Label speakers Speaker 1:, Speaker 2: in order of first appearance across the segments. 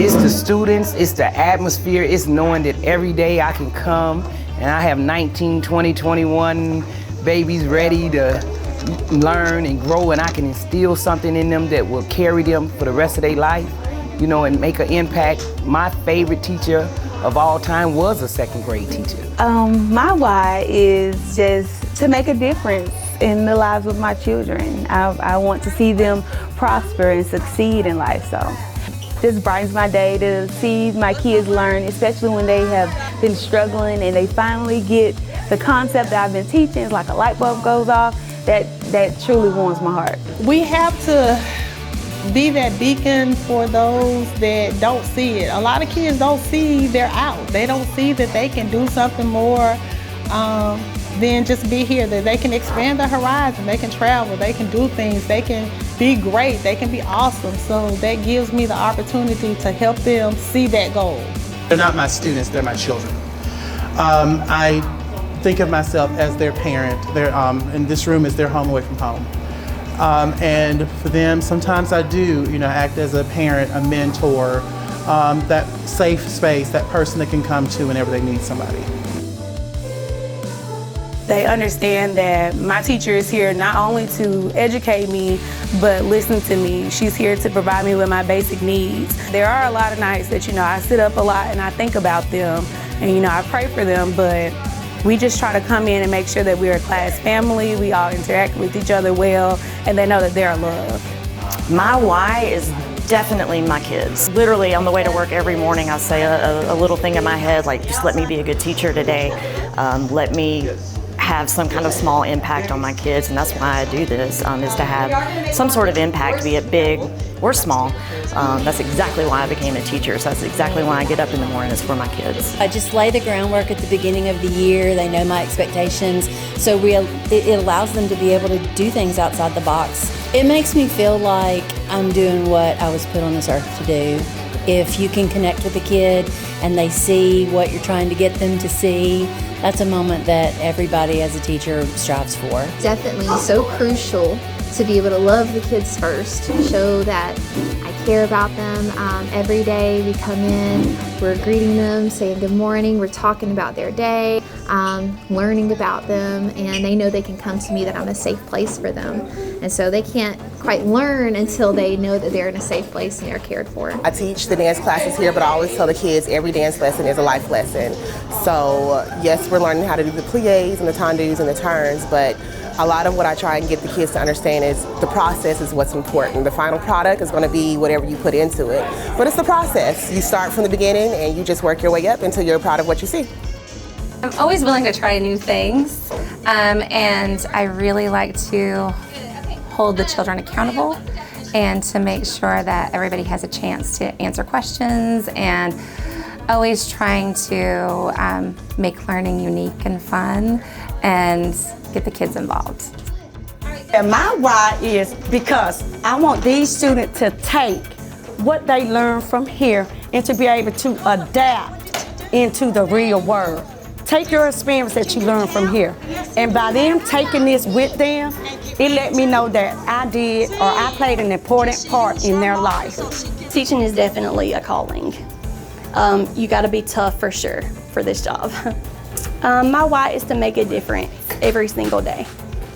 Speaker 1: It's the students, it's the atmosphere, it's knowing that every day I can come and I have 19, 20, 21 babies ready to learn and grow, and I can instill something in them that will carry them for the rest of their life, you know, and make an impact. My favorite teacher of all time was a second grade teacher.
Speaker 2: My why is just to make a difference in the lives of my children. I want to see them prosper and succeed in life, so. This brightens my day to see my kids learn, especially when they have been struggling and they finally get the concept that I've been teaching. It's like a light bulb goes off. That truly warms my heart.
Speaker 3: We have to be that beacon for those that don't see it. A lot of kids don't see they're out. They don't see that they can do something more than just be here, that they can expand their horizon, they can travel, they can do things, they can be great, they can be awesome. So that gives me the opportunity to help them see that goal.
Speaker 4: They're not my students, they're my children. I think of myself as their parent. And this room is their home away from home. And for them, sometimes I do, act as a parent, a mentor, that safe space, that person that can come to whenever they need somebody.
Speaker 2: They understand that my teacher is here not only to educate me, but listen to me. She's here to provide me with my basic needs. There are a lot of nights that, I sit up a lot and I think about them and, I pray for them, but we just try to come in and make sure that we're a class family, we all interact with each other well, and they know that they're loved.
Speaker 5: My why is definitely my kids. Literally on the way to work every morning I say a little thing in my head like, just let me be a good teacher today. Let me have some kind of small impact on my kids, and that's why I do this, is to have some sort of impact, be it big or small. That's exactly why I became a teacher, so that's exactly why I get up in the morning, is for my kids.
Speaker 6: I just lay the groundwork at the beginning of the year. They know my expectations, so it allows them to be able to do things outside the box. It makes me feel like I'm doing what I was put on this earth to do. If you can connect with a kid and they see what you're trying to get them to see, that's a moment that everybody as a teacher strives for.
Speaker 7: Definitely so crucial to be able to love the kids first, show that I care about them. Every day we come in, we're greeting them, saying good morning, we're talking about their day, learning about them, and they know they can come to me, that I'm a safe place for them. And so they can't quite learn until they know that they're in a safe place and they're cared for.
Speaker 8: I teach the dance classes here, but I always tell the kids every dance lesson is a life lesson. So yes, we're learning how to do the pliés and the tendus and the turns, but a lot of what I try and get the kids to understand is the process is what's important. The final product is going to be whatever you put into it, but it's the process. You start from the beginning and you just work your way up until you're proud of what you see.
Speaker 9: I'm always willing to try new things, and I really like to hold the children accountable and to make sure that everybody has a chance to answer questions, and always trying to make learning unique and fun and get the kids involved.
Speaker 10: And my why is because I want these students to take what they learn from here and to be able to adapt into the real world. Take your experience that you learn from here, and by them taking this with them, it let me know that I did, or I played an important part in their life.
Speaker 11: Teaching is definitely a calling. You got to be tough for sure for this job. My why is to make a difference every single day.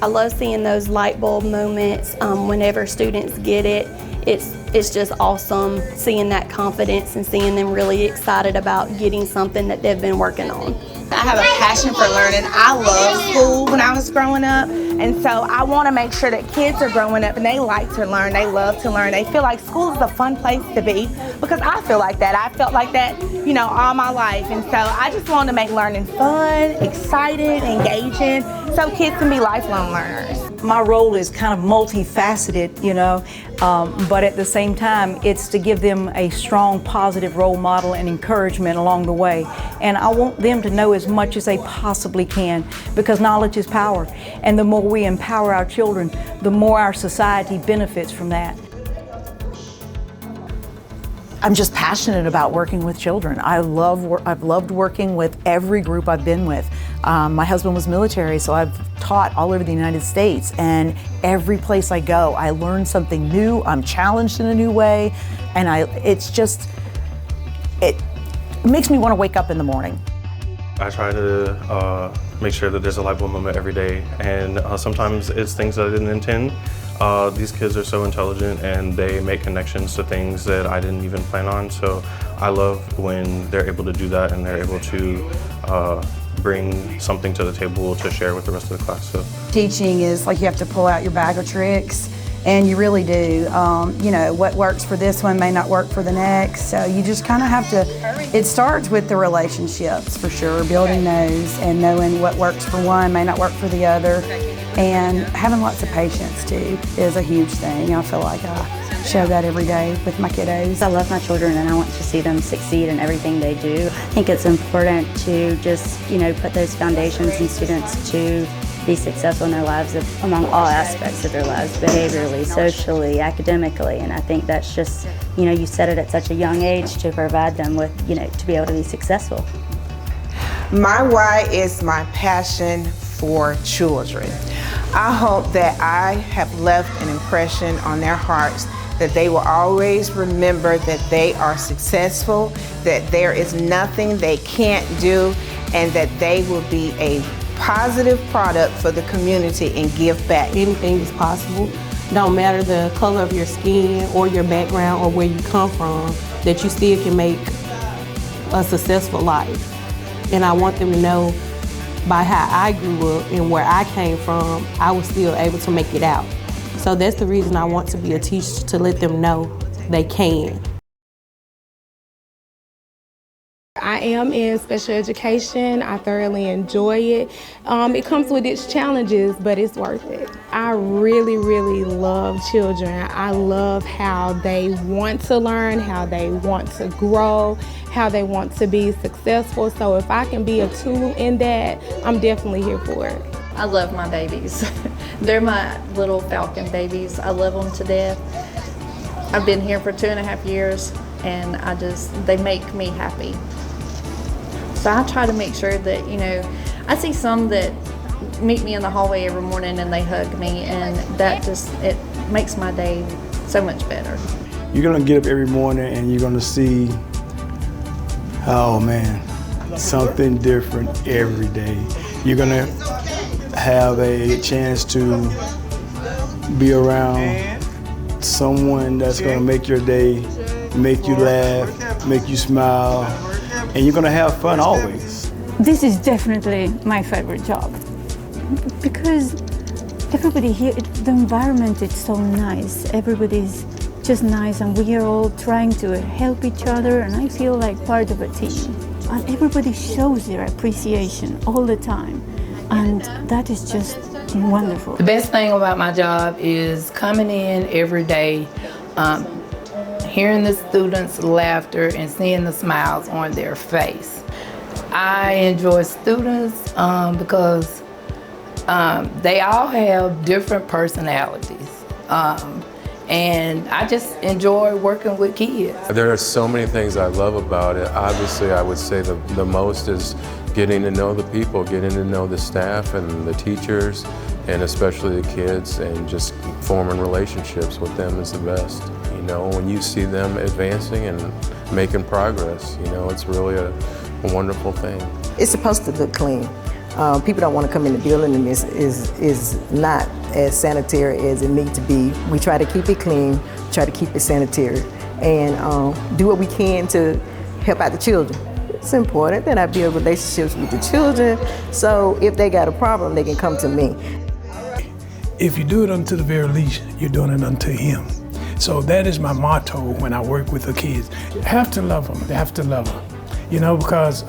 Speaker 11: I love seeing those light bulb moments whenever students get it. It's just awesome seeing that confidence and seeing them really excited about getting something that they've been working on.
Speaker 2: I have a passion for learning. I loved school when I was growing up, and so I want to make sure that kids are growing up and they like to learn, they love to learn, they feel like school is a fun place to be, because I feel like that. I felt like that, all my life, and so I just want to make learning fun, exciting, engaging, so kids can be lifelong learners.
Speaker 12: My role is kind of multifaceted, but at the same time, it's to give them a strong, positive role model and encouragement along the way. And I want them to know as much as they possibly can, because knowledge is power. And the more we empower our children, the more our society benefits from that.
Speaker 13: I'm just passionate about working with children. I've loved working with every group I've been with. My husband was military, so I've taught all over the United States, and every place I go, I learn something new, I'm challenged in a new way, and it's just it makes me want to wake up in the morning.
Speaker 14: I try to make sure that there's a light bulb moment every day, and sometimes it's things that I didn't intend. These kids are so intelligent and they make connections to things that I didn't even plan on, so I love when they're able to do that and they're able to bring something to the table to share with the rest of the class. So
Speaker 15: teaching is like you have to pull out your bag of tricks, and you really do. You know, what works for this one may not work for the next, so you just kind of have to, it starts with the relationships for sure, building those and knowing what works for one may not work for the other, and having lots of patience too is a huge thing. I feel like I show that every day with my kiddos.
Speaker 16: I love my children and I want to see them succeed in everything they do. I think it's important to just, put those foundations in students to be successful in their lives among all aspects of their lives, behaviorally, socially, academically, and I think that's just, you set it at such a young age to provide them with, to be able to be successful.
Speaker 17: My why is my passion for children. I hope that I have left an impression on their hearts that they will always remember that they are successful, that there is nothing they can't do, and that they will be a positive product for the community and give back.
Speaker 3: Anything is possible. Don't matter the color of your skin or your background or where you come from, that you still can make a successful life. And I want them to know by how I grew up and where I came from, I was still able to make it out. So that's the reason I want to be a teacher, to let them know they can.
Speaker 18: I am in special education. I thoroughly enjoy it. It comes with its challenges, but it's worth it. I really, really love children. I love how they want to learn, how they want to grow, how they want to be successful. So if I can be a tool in that, I'm definitely here for it.
Speaker 19: I love my babies. They're my little falcon babies. I love them to death. I've been here for 2.5 years and they make me happy. So I try to make sure that, I see some that meet me in the hallway every morning and they hug me, and that it makes my day so much better.
Speaker 20: You're gonna get up every morning and you're gonna see, oh man, something different every day. You're gonna have a chance to be around someone that's gonna make your day, make you laugh, make you smile, and you're gonna have fun always.
Speaker 21: This is definitely my favorite job because everybody here, the environment is so nice. Everybody's just nice and we are all trying to help each other, and I feel like part of a team. And everybody shows their appreciation all the time, and that is just wonderful.
Speaker 1: The best thing about my job is coming in every day, hearing the students' laughter and seeing the smiles on their face. I enjoy students because they all have different personalities. And I just enjoy working with kids.
Speaker 22: There are so many things I love about it. Obviously, I would say the most is getting to know the people, getting to know the staff and the teachers, and especially the kids, and just forming relationships with them is the best. When you see them advancing and making progress, it's really a wonderful thing.
Speaker 23: It's supposed to look clean. People don't want to come in the building and is not as sanitary as it needs to be. We try to keep it clean, try to keep it sanitary, and do what we can to help out the children. It's important that I build relationships with the children, so if they got a problem, they can come to me.
Speaker 24: If you do it unto the very least, you're doing it unto Him. So that is my motto when I work with the kids. You have to love them. They have to love them. Because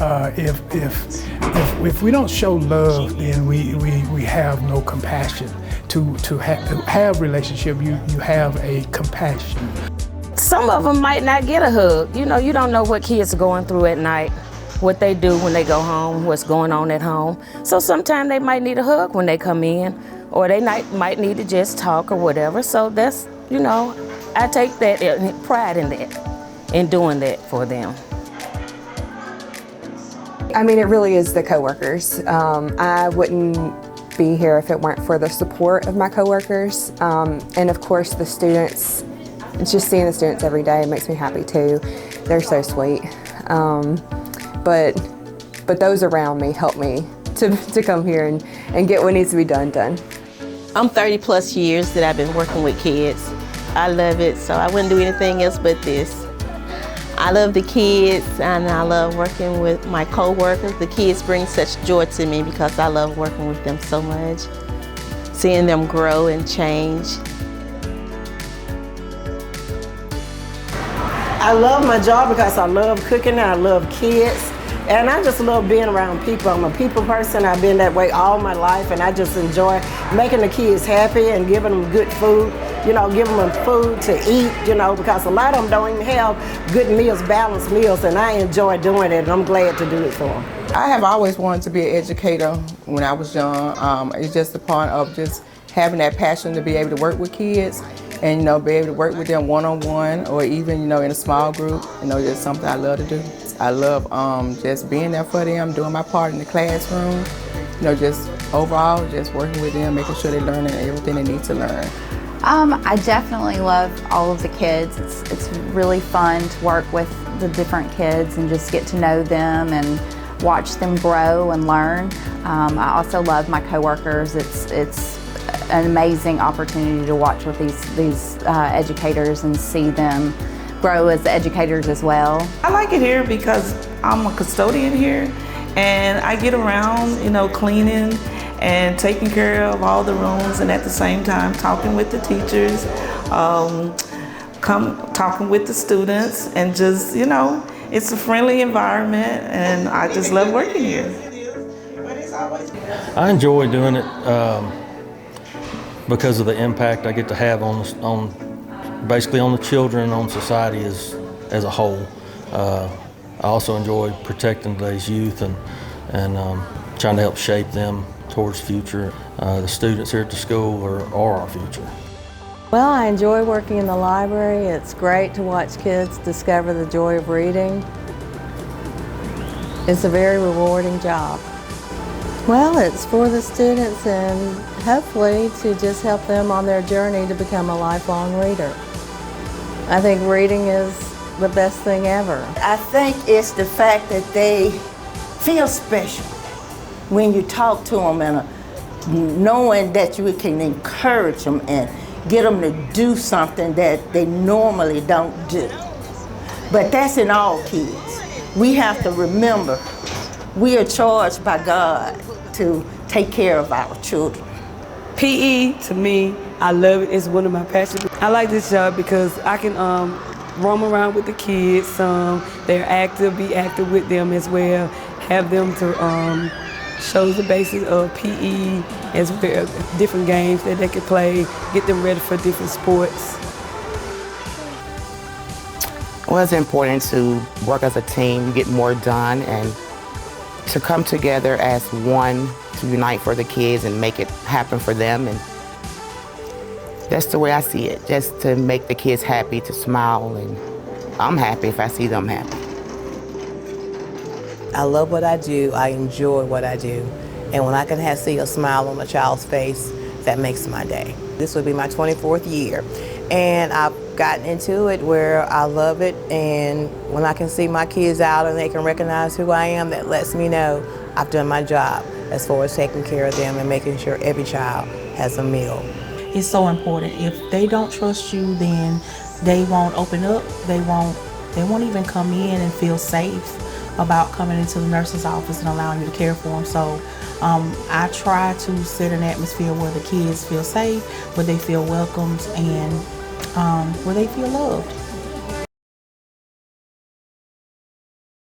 Speaker 24: if we don't show love, then we have no compassion. To have relationship, you have a compassion.
Speaker 25: Some of them might not get a hug. You don't know what kids are going through at night, what they do when they go home, what's going on at home. So sometimes they might need a hug when they come in, or they might need to just talk or whatever. So that's, I take that pride in that, in doing that for them.
Speaker 26: I mean, it really is the coworkers. I wouldn't be here if it weren't for the support of my coworkers. And of course the students, just seeing the students every day makes me happy too. They're so sweet. But those around me help me to come here and get what needs to be done.
Speaker 4: I'm 30 plus years that I've been working with kids. I love it, so I wouldn't do anything else but this. I love the kids and I love working with my co-workers. The kids bring such joy to me because I love working with them so much. Seeing them grow and change.
Speaker 10: I love my job because I love cooking and I love kids. And I just love being around people. I'm a people person. I've been that way all my life, and I just enjoy making the kids happy and giving them good food, giving them food to eat, because a lot of them don't even have good meals, balanced meals, and I enjoy doing it, and I'm glad to do it for them.
Speaker 5: I have always wanted to be an educator when I was young. It's just a part of just having that passion to be able to work with kids and, be able to work with them one-on-one or even, in a small group. Just something I love to do. I love just being there for them, doing my part in the classroom, just overall, just working with them, making sure they're learning everything they need to learn.
Speaker 6: I definitely love all of the kids. It's really fun to work with the different kids and just get to know them and watch them grow and learn. I also love my coworkers. It's an amazing opportunity to watch with these educators and see them grow as educators as well.
Speaker 7: I like it here because I'm a custodian here and I get around, cleaning and taking care of all the rooms and at the same time talking with the teachers, talking with the students and just, it's a friendly environment and I just love working here.
Speaker 8: I enjoy doing it because of the impact I get to have basically on the children and on society as a whole. I also enjoy protecting today's youth and trying to help shape them towards the future. The students here at the school are our future.
Speaker 4: Well, I enjoy working in the library. It's great to watch kids discover the joy of reading. It's a very rewarding job. Well, it's for the students and hopefully to just help them on their journey to become a lifelong reader. I think reading is the best thing ever.
Speaker 9: I think it's the fact that they feel special when you talk to them and knowing that you can encourage them and get them to do something that they normally don't do. But that's in all kids. We have to remember we are charged by God to take care of our children.
Speaker 27: PE, to me, I love it. It's one of my passions. I like this job because I can roam around with the kids. They're active, be active with them as well. Have them to show the basis of PE as well, different games that they can play, get them ready for different sports.
Speaker 28: Well, it's important to work as a team, get more done, and to come together as one to unite for the kids and make it happen for them. And that's the way I see it, just to make the kids happy, to smile, and I'm happy if I see them happy.
Speaker 29: I love what I do, I enjoy what I do, and when I can see a smile on a child's face, that makes my day. This will be my 24th year, and I've gotten into it where I love it, and when I can see my kids out and they can recognize who I am, that lets me know I've done my job as far as taking care of them and making sure every child has a meal.
Speaker 30: It's so important. If they don't trust you, then they won't open up. They won't even come in and feel safe about coming into the nurse's office and allowing you to care for them. So I try to set an atmosphere where the kids feel safe, where they feel welcomed, and where they feel loved.